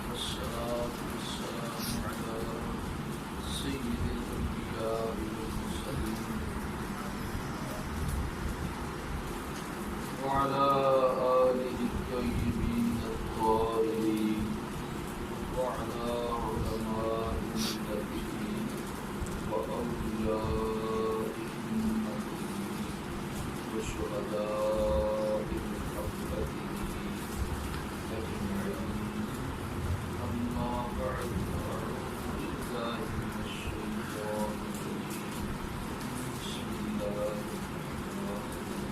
والصلاة والسلام على سيد الأنبياء والمرسلين وعلى آله الطيبين الطاهرين وعلى علماء المتقين وأولياء المؤمنين وشهداء محبته أجمعين. أما بعد فأعوذ بالله من الشيطان الرجيم. بسم الله الرحمن الرحيم.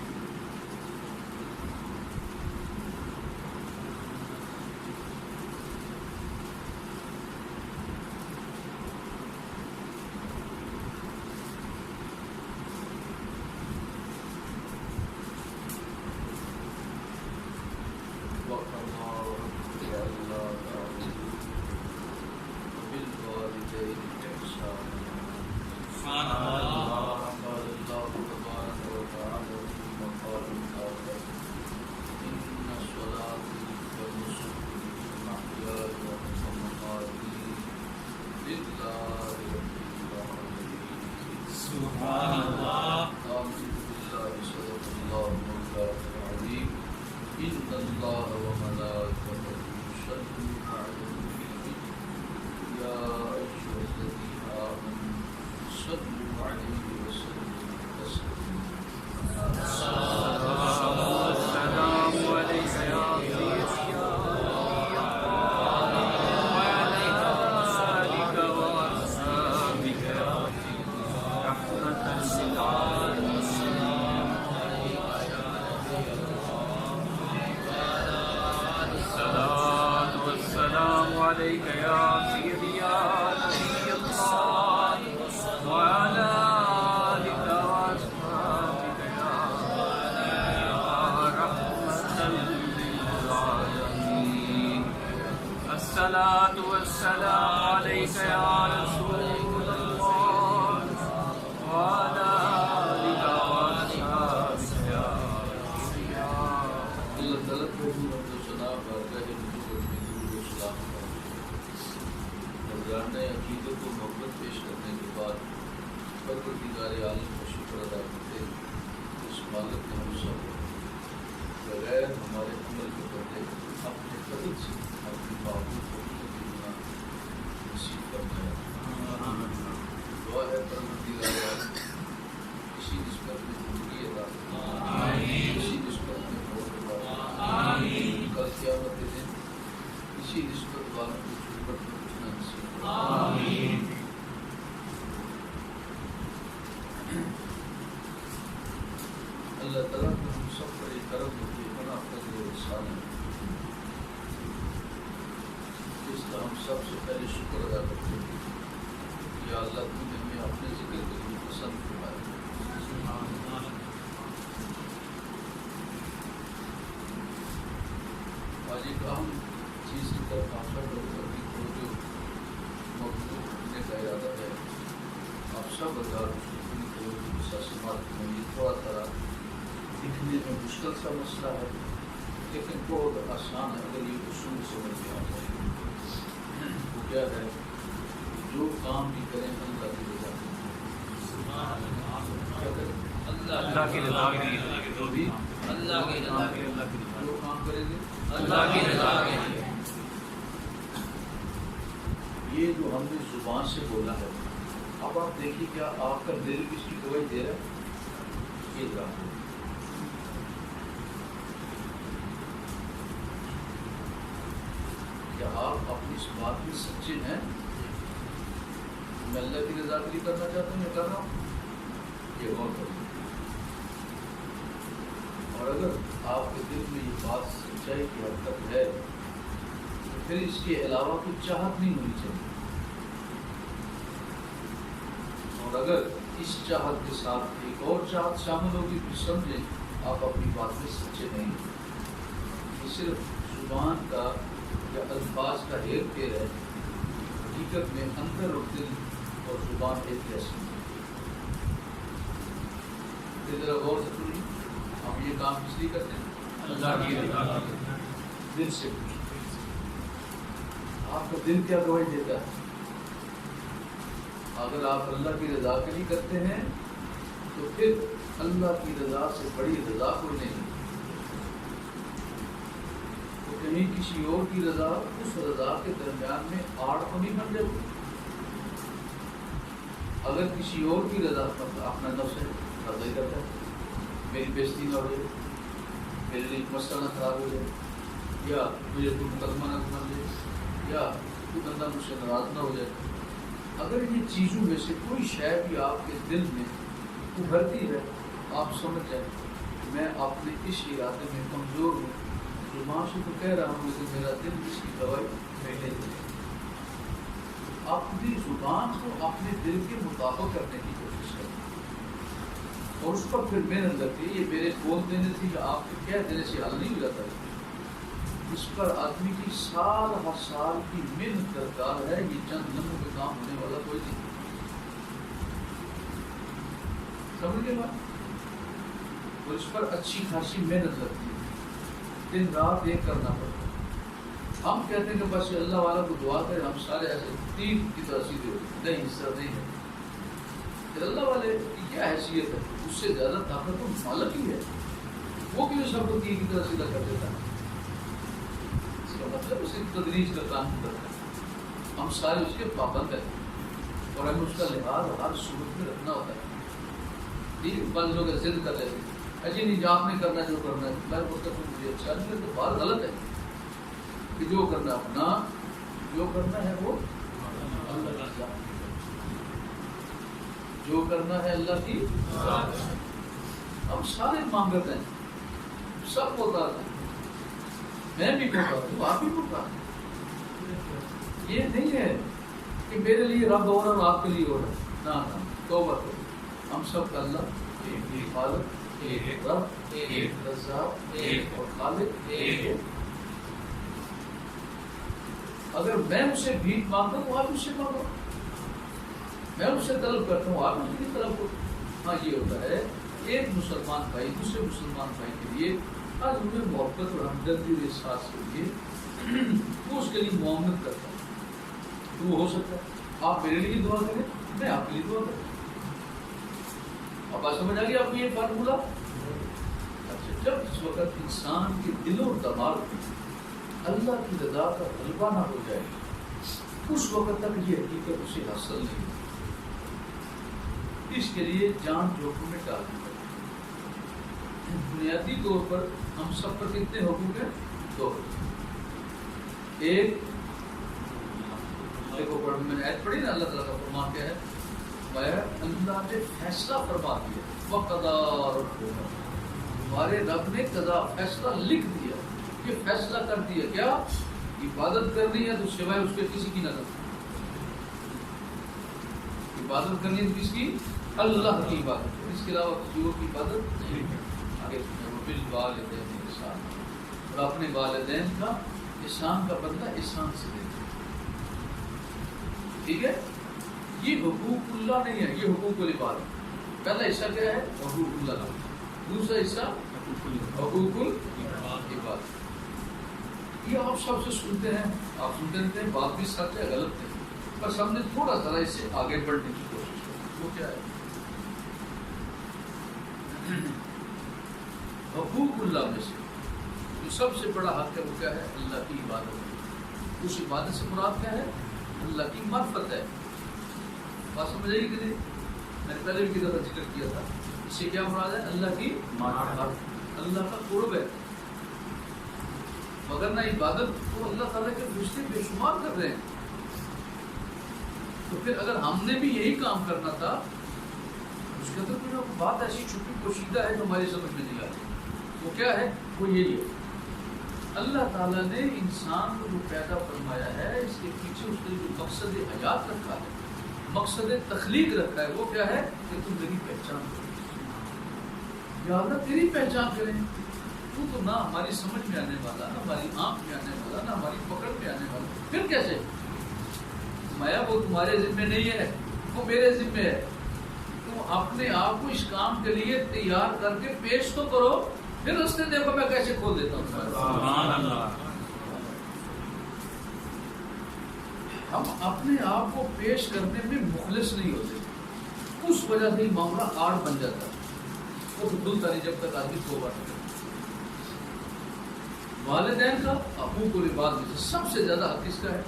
عقیدت کو محبت پیش کرنے کے بعد پروردگار عالم کا شکر ادا کرتے ہیں. اس مالک نے ہم سب بغیر ہمارے عمل کے بدلے اپنے فضل سے اپنی معبود کو نصیب فرمایا. دعا ہے پروردگار عالم اسی نسبت میں زندگی عطا فرمائے، اسی نسبت میں موت عطا فرمائے، کل قیامت کے دن اسی نسبت والوں کو چھوٹ میں اٹھنا نصیب فرمائے. اللہ تعالیٰ کو ہم سب پر ایک کرم و بنا فضل و احسان ہے. اس کا ہم سب سے پہلے شکر ادا کرتے ہیں. یا اللہ تو نے ہمیں اپنے ذکر کے لیے پسند فرمایا. آج ایک اہم چیز کی طرف آپ سب لوگ کو جو موضوع کرنے کا ارادہ ہے، آپ سب ہزار سماعت میں یہ تھوڑا سا دکھنے میں مشکل سا مسئلہ ہے، لیکن بہت آسان ہے اگر یہ اصول سمجھ میں آ جائے. وہ کیا ہے؟ جو کام بھی کریں اللہ کی رضا کے لیے، اللہ کی رضا کے لیے، جو بھی اللہ کی رضا کے لیے جو کام کریں گے اللہ کی رضا کے لیے. یہ جو ہم نے زبان سے بولا ہے، اب آپ دیکھیے کیا آپ کا دل اس کی گواہی دے رہا ہے؟ یہ ذرا کیا آپ اپنی اس بات میں سچے ہیں؟ میں اللہ کی رضا کے لیے کرنا چاہتا ہوں، میں کر رہا ہوں. یہ غور کریں. اور اگر آپ کے دل میں یہ بات سچائی کی حد تک ہے تو پھر اس کے علاوہ کچھ چاہت نہیں ہونی چاہیے. اور اگر اس چاہت کے ساتھ ایک اور چاہت شامل ہوگی تو سمجھیں آپ اپنی بات میں سچے نہیں. یہ صرف زبان کا یا الفاظ کا ہیر پھیر ہے. حقیقت میں اندر اور دل اور زبان ایک جیسی ہے. ذرا غور سے سنیے، ہم یہ کام کس لیے کرتے ہیں؟ اللہ کی رضا کے لیے. دل سے پوچھیں آپ کا دل کیا گواہی دیتا ہے. اگر آپ اللہ کی رضا کے لیے کرتے ہیں تو پھر اللہ کی رضا سے بڑی رضا کوئی نہیں. تو کہیں کسی اور کی رضا اس رضا کے درمیان میں آڑ تو نہیں بن جاتی. اگر کسی اور کی رضا اپنا نفس ہے رضا ہی کرتا ہے، میری بےزتی نہ ہو جائے، میرے لیے مسئلہ نہ خراب ہو جائے، یا مجھے کوئی مقدمہ نہ بن جائے، یا کوئی بندہ مجھ سے ناراض نہ ہو جائے. اگر یہ چیزوں میں سے کوئی شے بھی آپ کے دل میں ابھرتی ہے، آپ سمجھ جائیں میں اپنے اس ارادے میں کمزور ہوں، زبان سے تو کہہ رہا ہوں لیکن میرا دل اس کی گواہی نہیں دے. اپنی زبان کو اپنے دل کے مطابق کرنے کی کوشش کریں اور اس پر پھر محنت کرتی ہے. یہ میرے بول دینے سے یا آپ کے کہہ دینے سے حل نہیں ہو جاتا ہے. اس پر آدمی کی سال ہر سال کی محنت درکار ہے. یہ چند لمحوں میں کام ہونے والا کوئی نہیں. سمجھ گئے بات؟ اور اس پر اچھی خاصی محنت لگتی ہے، دن رات ایک کرنا پڑتا ہے. ہم کہتے ہیں کہ بس اللہ والا کو دعا کرے، ہم سارے ایسے تیر کی طرح سیدھے ہوتے نہیں. اس طرح نہیں ہے. پھر اللہ والے کی کیا حیثیت ہے؟ اس سے زیادہ طاقت تو مالک ہی ہے. وہ کیوں سب کو تیر کی طرح سیدھا کر دیتا ہے؟ مطلب اسے تدریج کا کام کرتا ہے. ہم سارے اس کے پابند ہیں اور ہمیں اس کا لحاظ ہر صورت میں رکھنا ہوتا ہے. بعض لوگ ضد کر لیتے ہیں ایسے نہیں جو آپ نے کرنا جو کرنا ہے. میں بولتا ہوں مجھے اچھا نہیں تو بات غلط ہے کہ جو کرنا اپنا جو کرنا ہے وہ اللہ کی جو کرنا ہے اللہ کی. ہم سارے مانگت ہیں، سب ہوتا ہے. میں بھی پکار ہوں، آپ بھی پکار. یہ نہیں ہے کہ میرے لیے رب ہو رہا اور آپ کے لیے ہو رہا. نہ توبہ کرو. ہم سب کا اللہ ایک خالق، ایک رب، ایک رزاق، ایک اور خالق ایک. اگر میں اسے بھیک مانگتا ہوں آپ اس سے مانگو. میں اس سے طلب کرتا ہوں آپ اس کی طلب کرو. ہاں یہ ہوتا ہے ایک مسلمان بھائی دوسرے مسلمان بھائی کے لیے آج انہیں محبت اور ہمدردی اور احساس کے لیے وہ اس کے لیے معاملت کرتا ہے. تو وہ ہو سکتا ہے آپ میرے لیے دعا کریں، میں آپ کے لیے دعا کروں. اب بات سمجھ آ گئی آپ کو یہ فارمولہ؟ اچھا، جب اس وقت انسان کے دل و دماغ میں اللہ کی رضا کا غلبہ نہ ہو جائے اس وقت تک یہ حقیقت اسے حاصل نہیں. اس کے لیے جان جوخم میں ڈالنی پڑتی. بنیادی طور پر ہم سب پر کتنے حقوق ہیں؟ دو. ایک دیکھو میں نے آیت پڑھی نا، اللہ تعالیٰ کا فرمان کیا ہے؟ اللہ نے فیصلہ فرما دیا. وقضى ربك، ہمارے رب نے قضا فیصلہ لکھ دیا. یہ فیصلہ کر دیا کیا؟ عبادت کرنی ہے تو سوائے اس کے کسی کی نہ کرو. عبادت کرنی ہے کس کی؟ اللہ کی عبادت. اس کے علاوہ کسی اور کی عبادت نہیں ہے. آگے بالوالدین احسان، اور اپنے والدین کا احسان کا بدلہ احسان سے دیتے. ٹھیک ہے؟ یہ حقوق اللہ نہیں ہے، یہ حقوق العباد. پہلا حصہ کیا ہے؟ حقوق اللہ کا. دوسرا حصہ حقوق العباد. یہ آپ سب سے سنتے ہیں، آپ سنتے رہتے ہیں. بات بھی سچ ہے غلط ہے، بس ہم نے تھوڑا ذرا اس سے آگے بڑھنے کی کوشش کی. وہ کیا ہے؟ حقوق اللہ میں سے جو سب سے بڑا حق ہے وہ کیا ہے؟ اللہ کی عبادت. اس عبادت سے مراد کیا ہے؟ اللہ کی معرفت ہے. بات سمجھ آئی کہ نہیں؟ میں نے پہلے بھی کدھر ذکر کیا تھا. اس سے کیا مراد ہے؟ اللہ کی معرفت، اللہ کا قرب ہے. مگر نہ عبادت کو اللہ تعالیٰ کے فرشتے بے شمار کر رہے ہیں. تو پھر اگر ہم نے بھی یہی کام کرنا تھا، اس کے اندر کوئی بات ایسی چھپی پوشیدہ ہے جو ہماری سمجھ میں نہیں آتی. وہ کیا ہے؟ وہ یہی ہے اللہ تعالیٰ نے انسان کو جو پیدا فرمایا ہے اس کے پیچھے اس نے جو مقصد حیات رکھا ہے، مقصد تخلیق رکھا ہے، وہ کیا ہے؟ کہ تم میری پہچان کرو. یا اللہ تیری پہچان کریں. تو نہ ہماری سمجھ میں آنے والا، نہ ہماری آنکھ میں آنے والا، نہ ہماری پکڑ میں آنے والا. پھر کیسے؟ مایا وہ تمہارے ذمے نہیں ہے، وہ میرے ذمے ہے. تم اپنے آپ کو اس کام کے لیے تیار کر کے پیش تو کرو، پھر راستے دیکھو میں کیسے کھول دیتا ہوں. اپنے آپ کو پیش کرنے میں مخلص نہیں ہوتے، اس وجہ سے معاملہ آڑ بن جاتا ہے، وہ دلتا نہیں جب تک آدمی توبہ نہیں کرتا۔ والدین کا حقوق العباد میں سے سب سے زیادہ حق کس کا ہے؟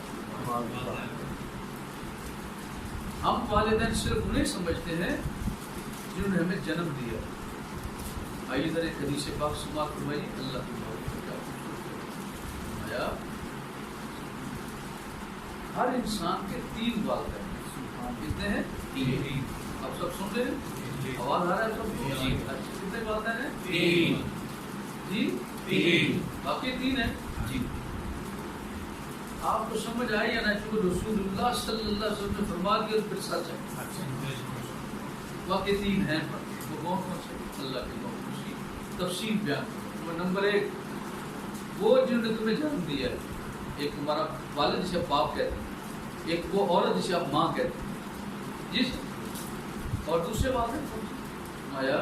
ہم والدین صرف انہیں سمجھتے ہیں جنہوں نے ہمیں جنم دیا۔ آئیے ذرا ایک حدیث پاک سماعت فرمائیے، اللہ کی محبت کیا آیا۔ ہر انسان کے 3 والدین ہیں، کتنے ہیں؟ 3۔ اب سب سن رہے ہیں؟ آواز آ رہا ہے سب کو؟ اچھا، کتنے والدین ہیں؟ 3۔ جی 3، باقی 3 ہیں جی۔ آپ کو سمجھ آئی یا نہ؟ چونکہ رسول اللہ صلی اللہ علیہ وسلم نے فرما دیا تو پھر سچ ہے، باقی 3 ہیں، وہ کون کون سے؟ اللہ کے بہت اس کی تفصیل بیان کرو۔ نمبر 1، وہ جنہوں نے تمہیں جنم دیا ہے، ایک تمہارا والد جسے آپ باپ کہتے ہیں، ایک وہ عورت جسے آپ ماں کہتے ہیں جی، اور دوسرے والدین آیا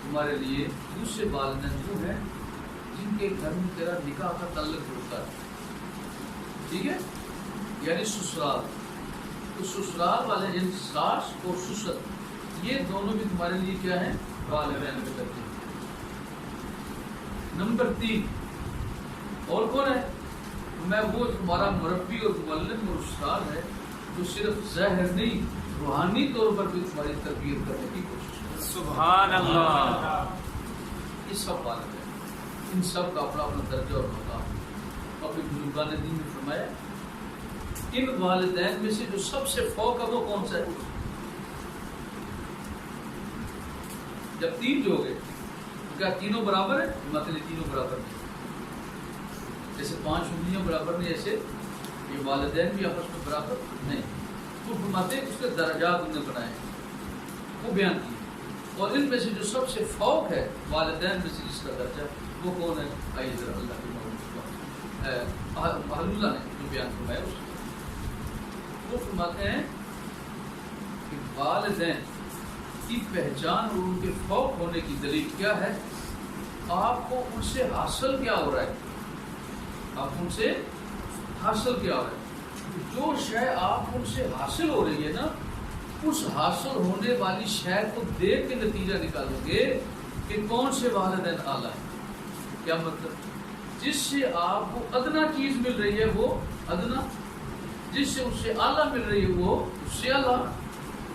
تمہارے لیے دوسرے والدین جو ہیں جن کے گھر میں تیرا نکاح کا تعلق ہوتا ہے، ٹھیک ہے، یعنی سسرال، تو سسرال والے جن ساس اور سسر، یہ دونوں بھی تمہارے لیے کیا ہیں؟ والدین کے درجے۔ نمبر 3 اور کون ہے؟ میں وہ تمہارا مربی اور معلم اور استاد ہے جو صرف ظاہر نہیں روحانی طور پر بھی تمہاری تربیت کرنے کی کوشش کرتا ہے۔ سبحان اللہ۔ یہ سب والد ہیں، ان سب کا اپنا اپنا درجہ اور مقام۔ اپنے بزرگان دین نے فرمایا ان والدین میں سے جو سب سے فوق ہے وہ کون سا ہے؟ جب 3 جو ہو گئے تو کیا تینوں برابر ہیں؟ مطلب تینوں برابر نہیں، جیسے 5 انگلیاں برابر نہیں، ایسے یہ والدین بھی آپس میں برابر نہیں۔ تو فرماتے ہیں اس کے درجات انہوں نے بنائے، وہ بیان کیے، اور ان میں سے جو سب سے فوق ہے والدین میں سے جس کا درجہ وہ کون ہے؟ آئیے ذرا اللہ کی محبت اللہ نے جو بیان فرمایا اس وہ فرماتے ہیں کہ والدین کی پہچان اور ان کے فوق ہونے کی دلیل کیا ہے؟ آپ کو ان سے حاصل کیا ہو رہا ہے، آپ ان سے حاصل کیا ہو رہا ہے، جو شے آپ ان سے حاصل ہو رہی ہے نا، اس حاصل ہونے والی شے کو دیکھ کے نتیجہ نکالو گے کہ کون سے والدین اعلیٰ ہیں۔ کیا مطلب؟ جس سے آپ کو ادنا چیز مل رہی ہے وہ ادنا، جس سے اس سے اعلیٰ مل رہی ہے وہ اس سے اعلیٰ،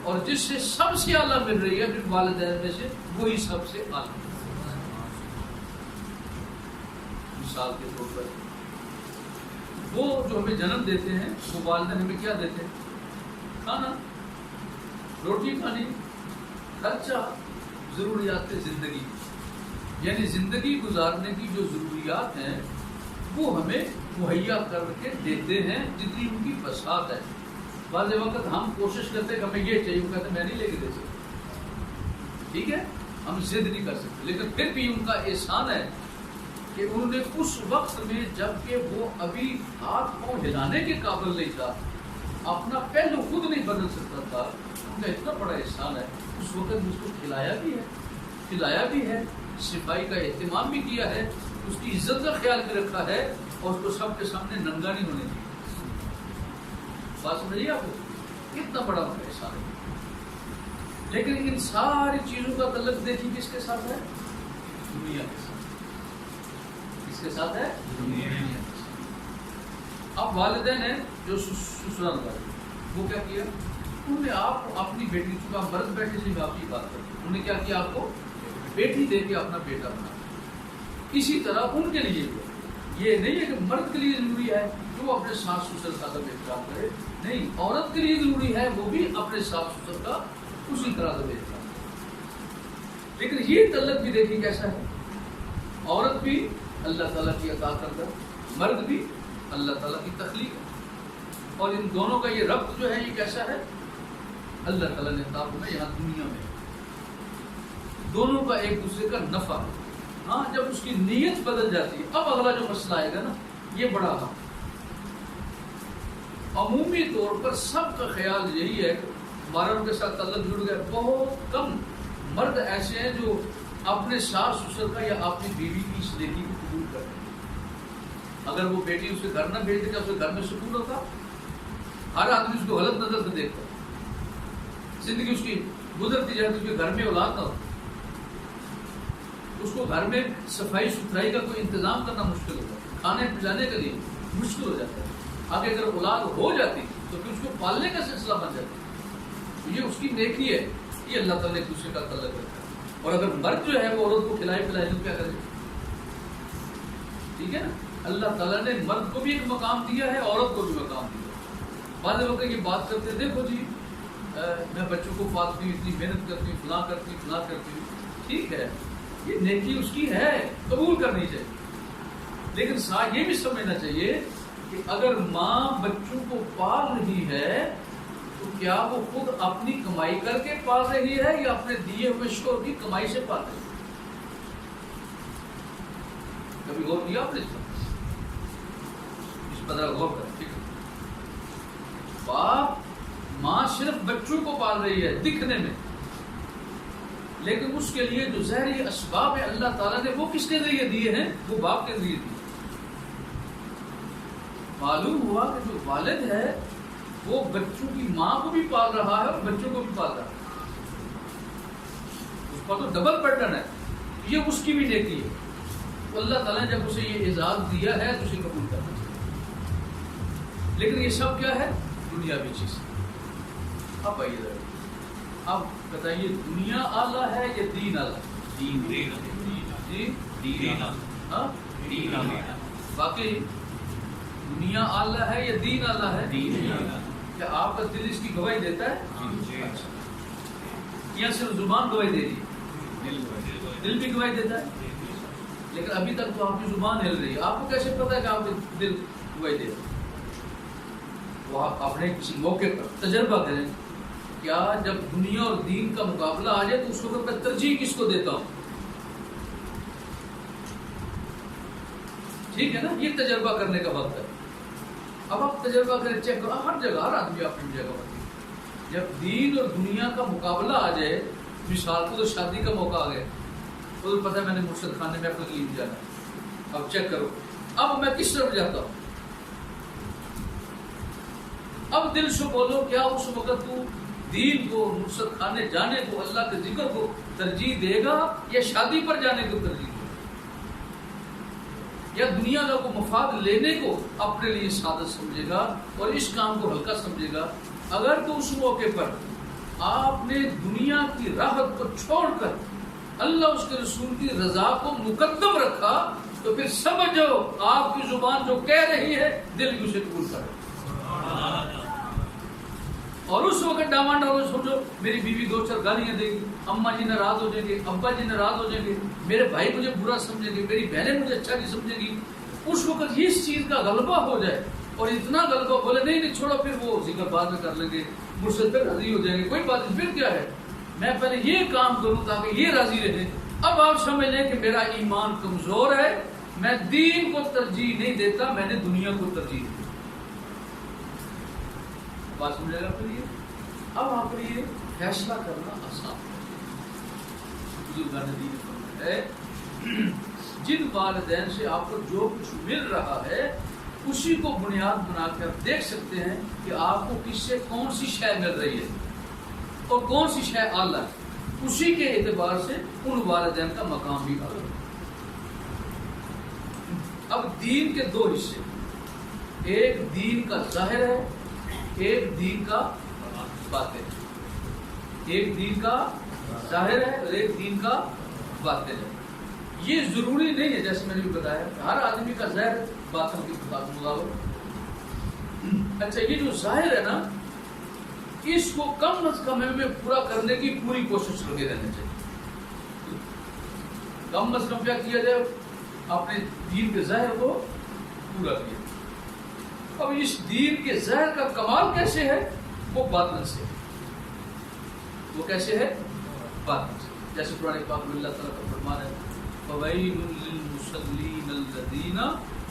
اور جس سے سب سے اعلیٰ مل رہی ہے پھر والدین میں سے وہی سب سے اعلیٰ۔ مثال کے طور پر وہ جو ہمیں جنم دیتے ہیں وہ والدین ہمیں کیا دیتے ہیں؟ کھانا، روٹی کھانی، خرچہ، ضروریات زندگی، یعنی زندگی گزارنے کی جو ضروریات ہیں وہ ہمیں مہیا کر کے دیتے ہیں جتنی ان کی بساط ہے۔ بعض وقت ہم کوشش کرتے ہیں کہ ہمیں یہ چاہیے، وہ کہتے ہیں میں نہیں لے کے دے سکتا، ٹھیک ہے، ہم ضد نہیں کر سکتے، لیکن پھر بھی ان کا احسان ہے کہ انہوں نے اس وقت میں جب کہ وہ ابھی ہاتھ پاؤں ہلانے کے قابل نہیں تھا، اپنا پہلو خود نہیں بدل سکتا تھا، ان کا اتنا بڑا احسان ہے، اس وقت مجھ کو کھلایا بھی ہے، صفائی کا اہتمام بھی کیا ہے، اس کی عزت کا خیال بھی رکھا ہے، اور اس کو سب کے سامنے ننگا نہیں ہونے دیا۔ بات سمجھیے آپ کو، اتنا بڑا ان کا احسان ہے۔ لیکن ان ساری چیزوں کا تعلق دیکھیے کس کے ساتھ ہے؟ دنیا کے ساتھ۔ کس کے ساتھ ہے؟ دنیا کے ساتھ۔ اب والدین ہیں جو سسرال والے، وہ کیا کیا؟ انہوں نے آپ کو اپنی بیٹی، چونکہ آپ مرد بیٹے سے آپ کی بات کرتے ہیں، انہوں نے کیا کیا؟ آپ کو بیٹی دے کے اپنا بیٹا بنا۔ اسی طرح ان کے لیے بھی یہ نہیں ہے کہ مرد کے لیے ضروری ہے کہ وہ اپنے ساس سسر کا ادب احترام کرے، نہیں، عورت کے لیے ضروری ہے وہ بھی اپنے ساس سسر کا اسی طرح ادب احترام کرے۔ لیکن یہ تعلق بھی دیکھیے کیسا ہے، عورت بھی اللہ تعالیٰ کی عطا کردہ، مرد بھی اللہ تعالیٰ کی تخلیق ہے، اور ان دونوں کا یہ ربط جو ہے یہ کیسا ہے؟ اللہ تعالیٰ نے عطا فرمایا یہاں دنیا میں دونوں کا ایک دوسرے کا نفع ہے۔ ہاں جب اس کی نیت بدل جاتی ہے، اب اگلا جو مسئلہ آئے گا نا یہ بڑا ہے۔ عمومی طور پر سب کا خیال یہی ہے کہ ہمارا ان کے ساتھ تعلق جڑ گیا، بہت کم مرد ایسے ہیں جو اپنے ساس سسر کا یا اپنی بیوی کی اس نیکی کو قبول کرتے ہیں۔ اگر وہ بیٹی اسے گھر نہ بھیج دے تو اسے گھر میں سکون ہوتا؟ ہر آدمی اس کو غلط نظر سے دیکھتا ہے، زندگی اس کی گزرتی جاتی، اس کے گھر میں اولاد نہ ہو، اس کو گھر میں صفائی ستھرائی کا کوئی انتظام کرنا مشکل ہوتا ہے، کھانے پلانے کے لیے مشکل ہو جاتا ہے۔ آگے اگر اولاد ہو جاتی تو پھر اس کو پالنے کا سلسلہ بن جاتا، یہ اس کی نیکی ہے، یہ اللہ تعالیٰ نے ایک دوسرے کا تعلق رکھا ہے۔ اور اگر مرد جو ہے وہ عورت کو کھلائے پلائے تو کیا کرے؟ ٹھیک ہے نا، اللہ تعالیٰ نے مرد کو بھی ایک مقام دیا ہے، عورت کو بھی مقام دیا ہے۔ بعض لوگ یہ بات کرتے ہیں، دیکھو جی میں بچوں کو پالتی ہوں، اتنی محنت کرتی ہوں، فلاں کرتی ہوں، فلاں کرتی ہوں، ٹھیک ہے، یہ نیکی اس کی ہے، قبول کرنی چاہیے، لیکن ساتھ یہ بھی سمجھنا چاہیے کہ اگر ماں بچوں کو پال رہی ہے تو کیا وہ خود اپنی کمائی کر کے پال رہی ہے یا اپنے دیے ہوئے شوہر کی کمائی سے پال رہی ہے؟ کبھی غور کیا آپ نے اس پر غور کر؟ ٹھیک ہے، باپ ماں صرف بچوں کو پال رہی ہے دکھنے میں، لیکن اس کے لیے جو ظاہری اسباب ہے اللہ تعالیٰ نے وہ کس کے ذریعے دیے ہیں؟ وہ باپ کے ذریعے دیے۔ معلوم ہوا کہ جو والد ہے وہ بچوں کی ماں کو بھی پال رہا ہے اور بچوں کو بھی پال رہا ہے، اس کا تو ڈبل پیٹرن ہے، یہ اس کی بھی نیکی ہے۔ تو اللہ تعالیٰ نے جب اسے یہ اعزاز دیا ہے تو اسے قبول کرنا چاہیے، لیکن یہ سب کیا ہے؟ دنیاوی چیز۔ اب آئیے ذرا، اب بتائیے دنیا اعلیٰ ہے یا دین اعلیٰ؟ جی واقعی دنیا اعلیٰ ہے یا دین اعلیٰ ہے؟ کیا آپ کا دل اس کی گواہی دیتا ہے؟ یا صرف زبان گواہی دے رہی ہے؟ دل بھی گواہی دیتا ہے، لیکن ابھی تک تو آپ کی زبان ہل رہی ہے، آپ کو کیسے پتا ہے کہ آپ کا دل گواہی دے رہا ہے؟ وہ آپ اپنے کسی موقع پر تجربہ کریں، کیا جب دنیا اور دین کا مقابلہ آ جائے تو اس وقت میں ترجیح کس کو دیتا ہوں؟ ٹھیک ہے نا، یہ تجربہ کرنے کا وقت ہے۔ اب آپ تجربہ کریں، چیک کرو، ہر جگہ ہر آدمی اپنی جگہ ہوتی ہے، جب دین اور دنیا کا مقابلہ آ جائے، مثال کو تو شادی کا موقع آ گیا، تو پتہ ہے میں نے مرشد خانے میں اپنے لیے جانا ہے، اب چیک کرو اب میں کس طرف جاتا ہوں؟ اب دل سے بولو، کیا اس وقت تو دین کو، مرشد خانے جانے کو، اللہ کے ذکر کو ترجیح دے گا یا شادی پر جانے کو ترجیح دے گا، یا دنیا کا کو مفاد لینے کو اپنے لیے سعادت سمجھے گا اور اس کام کو ہلکا سمجھے گا؟ اگر تو اس موقع پر آپ نے دنیا کی راحت کو چھوڑ کر اللہ اس کے رسول کی رضا کو مقدم رکھا تو پھر سمجھو آپ کی زبان جو کہہ رہی ہے دل بھی اسے قبول کرے، اور اس وقت ڈامان ڈالو، سمجھو میری بیوی دو چار گالیاں دے گی، اماں جی ناراض ہو جائیں گے، ابا جی ناراض ہو جائیں گے، میرے بھائی مجھے برا سمجھیں گے، میری بہنیں مجھے اچھا نہیں سمجھیں گی، اس وقت اس چیز کا غلبہ ہو جائے اور اتنا غلبہ بولے نہیں چھوڑو، پھر وہ ذکر بعد میں کر لیں گے، مجھ سے پھر راضی ہو جائیں گے، کوئی بات نہیں، پھر کیا ہے، میں پہلے یہ کام کروں تاکہ یہ راضی رہے۔ اب آپ سمجھ لیں کہ میرا ایمان کمزور ہے، میں دین کو ترجیح نہیں دیتا، میں نے دنیا کو ترجیح دی۔ بات سمجھے گا پھر یہ؟ اب آپ کے لیے فیصلہ کرنا آسان ہے، جن والدین سے آپ کو جو کچھ مل رہا ہے اسی کو بنیاد بنا کر دیکھ سکتے ہیں کہ آپ کو کس سے کون سی شے مل رہی ہے اور کون سی شے اعلیٰ ہے، اسی کے اعتبار سے ان والدین کا مقام بھی اعلیٰ۔ اب دین کے دو حصے، ایک دین کا ظاہر ہے، ایک دین کا باطن ہے، ایک دین کا ظاہر ہے اور ایک دین کا باطن ہے۔ یہ ضروری نہیں ہے، جیسے میں نے بھی بتایا ہر آدمی کا ظاہر باطن کے مطابق۔ اچھا، یہ جو ظاہر ہے نا، اس کو کم از کم میں پورا کرنے کی پوری کوشش لگے رہنے چاہیے۔ کم از کم کیا کیا جائے، اپنے دین کے ظاہر کو پورا کیا۔ اب اس دین کے ظاہر کا کمال کیسے ہے؟ وہ باطن سے۔ وہ کیسے ہے؟ باطن سے۔ جیسے قرآن پاک میں اللہ تعالیٰ کا فرمان ہے، فَوَيْلٌ لِّلْمُصَلِّينَ الَّذِينَ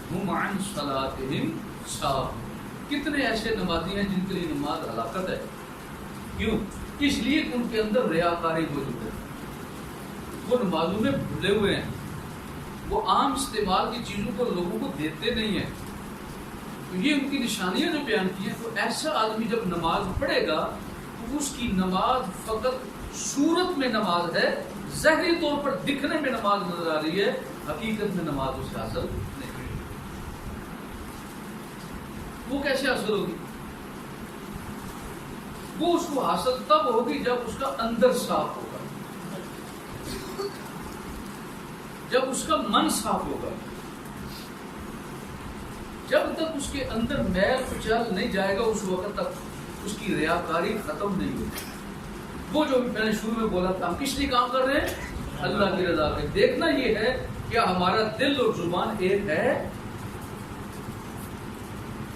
هُمْ عَنْ صَلَاتِهِمْ سَاهُونَ۔ کتنے ایسے نمازی ہیں جن کے لیے نماز ہلاکت ہے؟ کیوں؟ اس لیے کہ ان کے اندر ریاکاری موجود ہے، وہ نمازوں میں بھولے ہوئے ہیں، وہ عام استعمال کی چیزوں کو لوگوں کو دیتے نہیں ہیں، تو یہ ان کی نشانیاں جو بیان کی ہیں، تو ایسا آدمی جب نماز پڑھے گا تو اس کی نماز فقط صورت میں نماز ہے، ظاہری طور پر دکھنے میں نماز نظر آ رہی ہے، حقیقت میں نماز اسے حاصل نہیں ہوگی۔ وہ کیسے حاصل ہوگی؟ وہ اس کو حاصل تب ہوگی جب اس کا اندر صاف ہوگا، جب اس کا من صاف ہوگا۔ جب تک اس کے اندر میل کچل نہیں جائے گا اس وقت تک اس کی ریاکاری ختم نہیں ہوگی۔ وہ جو میں نے شروع میں بولا تھا، ہم کس لیے کام کر رہے ہیں؟ اللہ کی رضا کے۔ دیکھنا یہ ہے کیا ہمارا دل اور زبان ایک ہے؟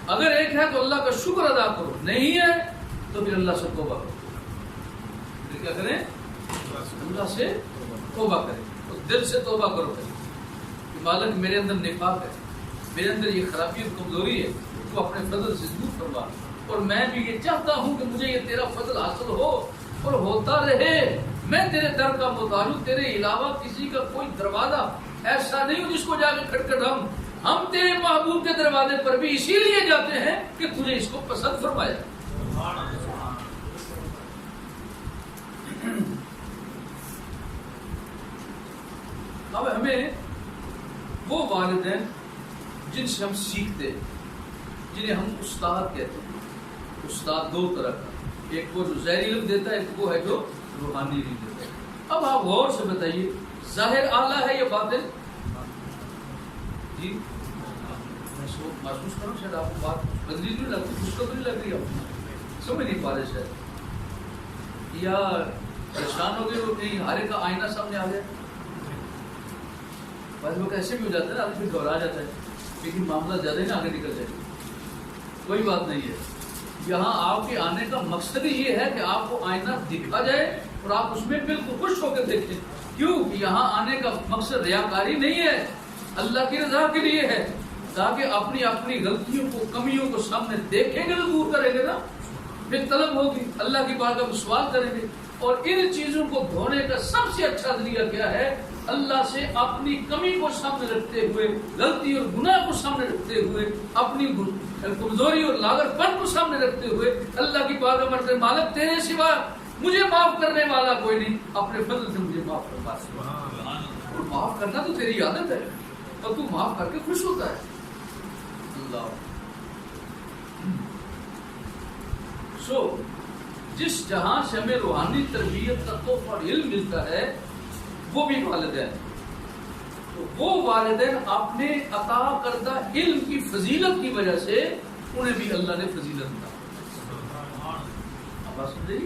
اگر ایک ہے تو اللہ کا شکر ادا کرو، نہیں ہے تو پھر اللہ سے توبہ کرو۔ پھر کیا کریں؟ اللہ سے توبہ کریں، تو دل سے توبہ کرو کہ مالک میرے اندر نفاق ہے، میرے اندر یہ خرابی اور کمزوری ہے، تو اپنے فضل سے دور کروا، اور میں بھی یہ چاہتا ہوں کہ مجھے یہ تیرا فضل حاصل ہو اور ہوتا رہے۔ میں تیرے در کا محتاج ہوں، تیرے علاوہ کسی کا کوئی دروازہ ایسا نہیں ہو جس کو جا کے کھٹکھٹاؤں۔ ہم تیرے محبوب کے دروازے پر بھی اسی لیے جاتے ہیں کہ تجھے اس کو پسند فرمایا۔ اب ہمیں وہ والدین جن سے ہم سیکھتے، جنہیں ہم استاد کہتے ہیں، استاد دو طرح کا، ایک وہ جو ظاہری علم دیتا ہے، ایک وہ ہے جو روحانی علم دیتا ہے۔ اب آپ غور سے بتائیے، ظاہر اعلیٰ ہے یا باطن؟ جی محسوس کرو، شاید آپ کو بات بدلی نہیں لگتی، کچھ تو نہیں لگ رہی، آپ سمجھ نہیں پا رہے شاید، یا پریشان ہو گئے ہو کہیں ہارے کا آئینہ سامنے آ گیا۔ بعض لوگ ایسے بھی ہو جاتے ہیں نا، آدمی گھبرا جاتا ہے، لیکن معاملہ زیادہ ہی نہ آگے نکل جائے۔ کوئی بات نہیں ہے، یہاں آپ کے آنے کا مقصد ہی یہ ہے کہ آپ کو آئینہ دکھا جائے اور آپ اس میں بالکل خوش ہو کے دیکھیں۔ کیوں کہ یہاں آنے کا مقصد ریاکاری نہیں ہے، اللہ کی رضا کے لیے ہے، تاکہ اپنی غلطیوں کو، کمیوں کو سامنے دیکھیں گے تو دور کریں گے نا، پھر طلب ہوگی، اللہ کی بارگاہ میں سوال کریں گے۔ اور ان چیزوں کو دھونے کا سب سے اچھا ذریعہ کیا ہے؟ اللہ سے اپنی کمی کو سامنے رکھتے ہوئے، غلطی اور گناہ کو سامنے رکھتے ہوئے، اپنی کمزوری اور لاغر پن کو سامنے رکھتے ہوئے اللہ کی بارگاہ میں مرتے، مالک تیرے سوا مجھے معاف کرنے والا کوئی نہیں، اپنے فضل سے مجھے معاف کروا۔ اور معاف کرنا تو تیری عادت ہے، اور تو معاف کر کے خوش ہوتا ہے۔ اللہ جس جہاں سے ہمیں روحانی تربیت کا تحفہ اور علم ملتا ہے وہ بھی والدین، تو وہ والدین اپنے عطا کردہ علم کی فضیلت کی وجہ سے انہیں بھی اللہ نے فضیلت دی۔ اب بات سمجھ رہی؟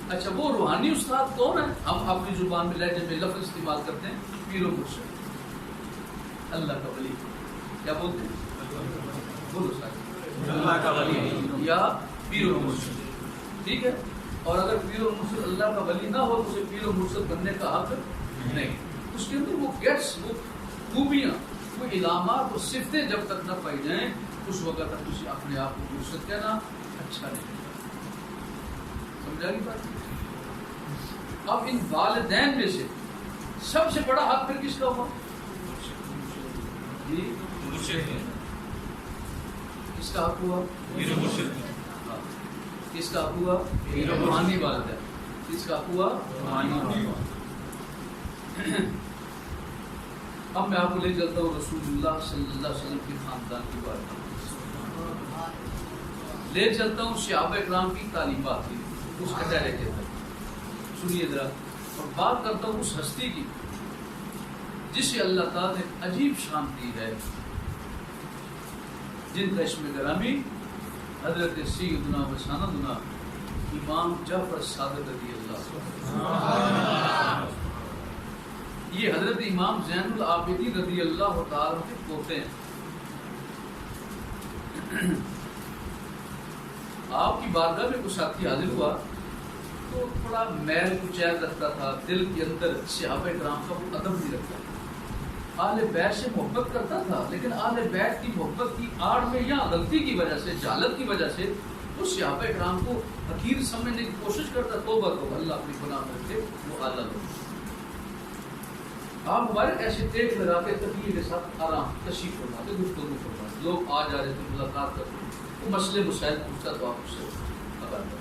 اچھا، وہ روحانی استاد کون ہے؟ ہم اپنی زبان میں لہجے میں لفظ استعمال کرتے ہیں، پیر و مرشد، اللہ کا ولی۔ کیا بولتے ہیں؟ بولو ساتھ، اللہ کا ولی یا پیر و مرشد، ٹھیک ہے۔ اور اگر پیر و مرشد اللہ کا ولی نہ ہو تو اسے پیر و مرشد بننے کا حق نہیں۔ اس کے اندر وہ گیٹس، وہ خوبیاں، وہ علامات، وہ صفتیں جب تک نہ پائی جائیں اس وقت تک اسے اپنے آپ کو مرشد کہنا اچھا نہیں۔ سمجھا گی بات؟ اب ان والدین میں سے سب سے بڑا حق پھر کس کا ہوا؟ جی کس کا حق ہوا؟ کس کا حق ہوا؟ روحانی والدین۔ کس کا حق ہوا؟ روحانی والدین۔ اب میں آپ کو لے چلتا ہوں رسول اللہ صلی اللہ علیہ وسلم کے خاندان کی بات، لے چلتا ہوں صحابہ کرام کی تعلیمات کی، اس کٹہرے کے اندر سنیے ذرا، اور بات کرتا ہوں اس ہستی کی جسے اللہ تعالیٰ نے عجیب شان دی ہے، جن کا اسم گرامی حضرت سیدنا و سندنا امام جعفر صادق رضی اللہ عنہ۔ یہ حضرت امام زین العابدین رضی اللہ تعالیٰ کے پوتے ہیں۔ آپ کی بارگاہ میں کچھ ساتھی حاضر ہوا تو تھوڑا میل کچیل رکھتا تھا، دل کے اندر صحابہ کرام کا وہ ادب نہیں رکھتا، اہل بیت سے محبت کرتا تھا، لیکن اہل بیت کی محبت کی آڑ میں یا غلطی کی وجہ سے، جہالت کی وجہ سے وہ صحابہ کرام کو حقیر سمجھنے کی کوشش کرتا۔ توبہ کو اللہ اپنی گناہ کر کے وہ اعلیٰ لوگ۔ آپ مبارک ایسے ٹیک لگا کے تکیے کے ساتھ آرام تشریف فرماتے گفتگو فرماتے، لوگ آ جا رہے تھے ملاقات کرتے، وہ مسئلے مسائل پوچھتا تو آپ اس سے خبر کرتے۔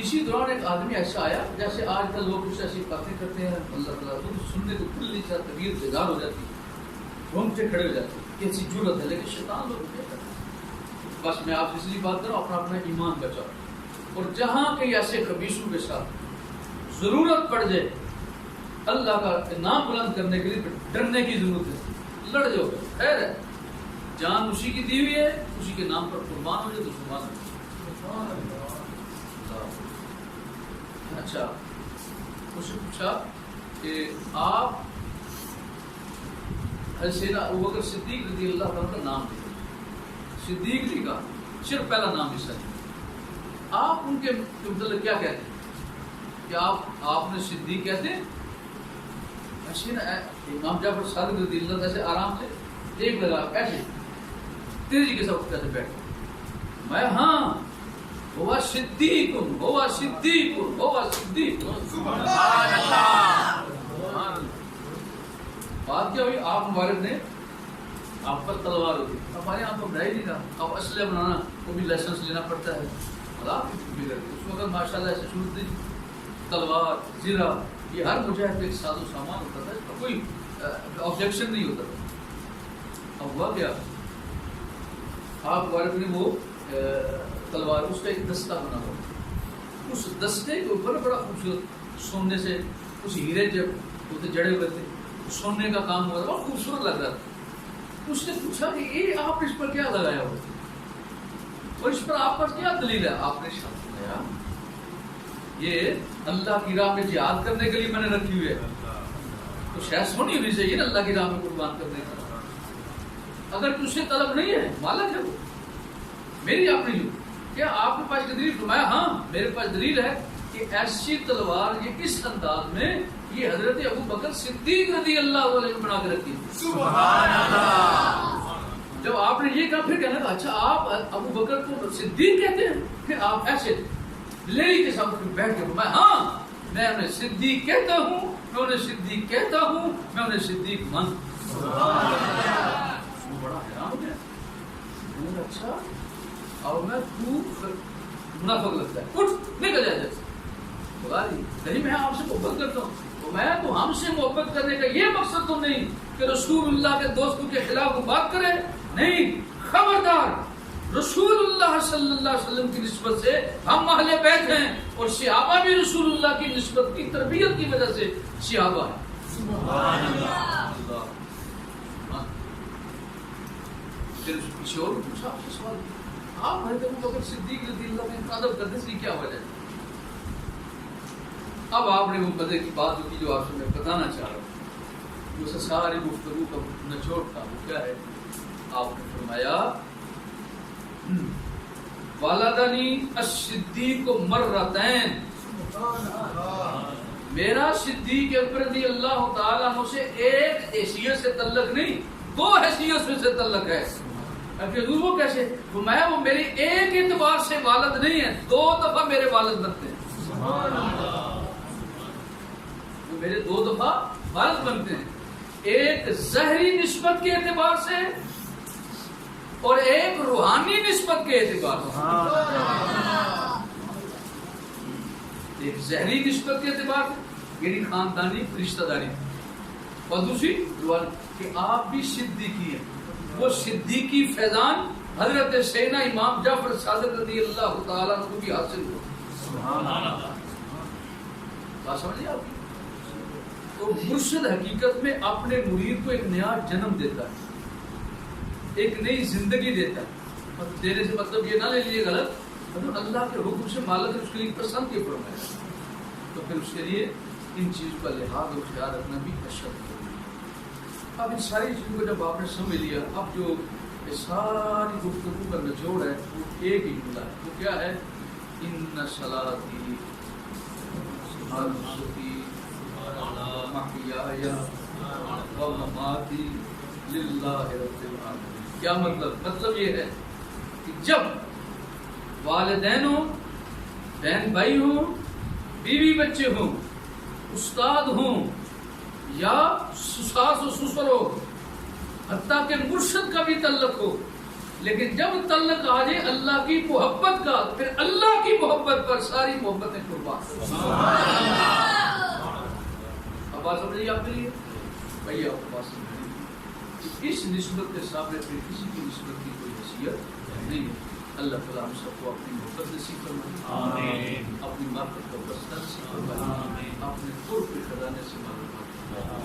اسی دوران ایک آدمی ایسا آیا جیسے آج کل لوگ اس سے ایسی باتیں کرتے ہیں، اللہ تعالیٰ تو سننے کو کھل نہیں چاہتا، طبیعت بیدار ہو جاتی، گھومتے کھڑے ہو جاتے، کیسی جرت ہے، لیکن شیطان لوگ کیا کرتے ہیں۔ بس میں آپ سے اس لیے بات کر رہا ہوں، اپنا اپنا ایمان بچاؤ، اور جہاں کہیں ایسے خبیثوں کے ساتھ ضرورت پڑ جائے اللہ کا نام بلند کرنے کے لیے ڈرنے کی ضرورت ہے، لڑ جاؤ، خیر ہے، جان اسی کی دی ہوئی ہے، اسی کے نام پر قربان ہو جائے تو سبحان اللہ۔ اچھا، اس سے پوچھا کہ آپ سیدنا ابوبکر صدیق رضی اللہ عنہ کا نام دیں، صدیق نہیں کہا، صرف پہلا نام بھی صحیح، آپ ان کے متعلق کیا کہتے ہیں؟ کہ آپ نے صدیق کہتے ہیں؟ ایسے نا امام جعفر صادق رضی اللہ ایسے آرام سے ایک لگا ایسے تیزی کے ساتھ کیسے بیٹھے، میں ہاں ہوا صدیق ہوا صدیق ہوا صدیق۔ سبحان اللہ۔ بات کیا ہوئی؟ آپ مبارک نے آپ پر تلوار ہوتی، ہمارے یہاں تو بڑھائی نہیں تھا، اب اسلحہ بنانا وہ بھی لائسنس لینا پڑتا ہے، اس وقت ماشاء اللہ ایسے صورت نہیں، تلوار زرہ یہ ہر مجاہد ایک ساز و سامان ہوتا تھا، اس کا کوئی آبجیکشن نہیں ہوتا تھا۔ اب ہوا کیا، آپ مبارک نے وہ تلوار اس کا ایک دستہ بنا ہوا، اس دستے کے اوپر بڑا خوبصورت سونے سے کچھ ہیرے جب ہوتے جڑے ہوئے تھے، سونے کا کام ہوا تھا، بہت خوبصورت لگ رہا تھا۔ اس نے پوچھا کہ یہ آپ اس پر کیا لگایا ہوا اور اس پر آپ پر کیا دلیل ہے؟ آپ نے فرمایا یہ اللہ کی راہ میں جہاد کرنے کے لیے میں نے رکھی ہوئی ہے، تو شاید سونی ہونی چاہیے نا اللہ کی راہ میں قربان کرنے کا۔ اگر تجھ سے طلب نہیں ہے، مالک ہے وہ، میری اپنی جو کیا آپ کے پاس دلیل؟ فرمایا ہاں میرے پاس دلیل ہے کہ ایسی تلوار یہ کس انداز میں یہ حضرت ابو بکر صدیق رضی اللہ عنہ نے بنا کے رکھی۔ سبحان اللہ۔ جب آپ نے یہ کہا پھر کہنا تھا اچھا آپ ابو بکر کو صدیق کہتے ہیں؟ پھر آپ ایسے لیڈی کے ساتھ بیٹھ کے فرمایا ہاں میں انہیں صدیق کہتا ہوں، میں انہیں صدیق کہتا ہوں، میں انہیں صدیق مانتا ہوں۔ بڑا حیران ہو گیا، اچھا اور میں تو منافق لگتا ہے، اٹھ نکل جائے جیسے بلا دی نہیں، میں آپ سے محبت کرتا ہوں، تو میں تو ہم سے محبت کرنے کا یہ مقصد تو نہیں کہ رسول اللہ کے دوستوں کے خلاف وہ بات کرے، نہیں، خبردار، رسول اللہ صلی اللہ علیہ وسلم کی نسبت سے ہم اہل بیت ہیں، اور صحابہ بھی رسول اللہ کی نسبت کی تربیت کی وجہ سے صحابہ ہیں۔ سبحان اللہ۔ پھر کسی اور پوچھا آپ سے سوال، آپ حضرت ابو بکر صدیق رضی اللہ عنہ کا ادب کرنے سے کیا وجہ ہے؟ اب آپ نے وہ مزے کی بات ہوتی جو آپ سے میں بتانا چاہ رہا ہوں، وہ ساری گفتگو کا نچوڑ تھا، وہ کیا ہے؟ آپ نے فرمایا والدنی الصدیق مرتین، میرا صدیق اکبر رضی اللہ تعالیٰ عنہ سے ایک حیثیت سے تعلق نہیں، دو حیثیت سے تعلق ہے۔ وہ کیسے؟ فرمایا وہ میری ایک اعتبار سے والد نہیں ہے، دو دفعہ میرے والد بنتے ہیں، وہ میرے دو دفعہ والد بنتے ہیں، ایک ظاہری نسبت کے اعتبار سے اور ایک روحانی نسبت کے اعتبار سے، ایک ظاہری نسبت کے اعتبار سے یعنی خاندانی رشتہ داری، اور دوسری روحانی کہ آپ بھی صدیقی ہیں، وہ صدیقی فیضان حضرت سیدنا امام جعفر صادق رضی اللہ تعالیٰ عنہ کو بھی حاصل ہو۔ سبحان اللہ۔ بات سمجھے آپ؟ تو مرشد حقیقت میں اپنے مرید کو ایک نیا جنم دیتا ہے، ایک نئی زندگی دیتا ہے، دینے سے مطلب یہ نہ لے لیجیے غلط، مطلب اللہ کے حکم سے مالک اس کے لیے پسند کے فرمایا، تو پھر اس کے لیے ان چیزوں کا لحاظ اور خیال رکھنا بھی اشد ہے۔ اب ان ساری چیزوں کو جب آپ نے سمجھ لیا، اب جو ساری گفتگو کا نچوڑ ہے وہ ایک ہی جملہ ہے، وہ کیا ہے؟ ان صلاتی ونسکی ومحیای ومماتی للہ رب العالمین۔ کیا مطلب؟ مطلب یہ ہے کہ جب والدین ہوں، بہن بھائی ہوں، بیوی بچے ہوں، استاد ہوں یا ساس و سسر ہو، حتیٰ کہ مرشد کا بھی تعلق ہو، لیکن جب تعلق آ جائے اللہ کی محبت کا، پھر اللہ کی محبت پر ساری محبتیں قربان۔ اب بات سمجھیے آپ کے لیے بھائی، آپ کو بات سمجھیے اس نسبت کے سامنے پھر کسی کی نسبت کی کوئی حیثیت نہیں ہے۔ اللہ تعالیٰ ہم سب کو اپنی محبت نصیب فرمائے، اپنی معرفت کا بستر نصیب فرمائے، اپنے قرب کے خزانے سے معلومات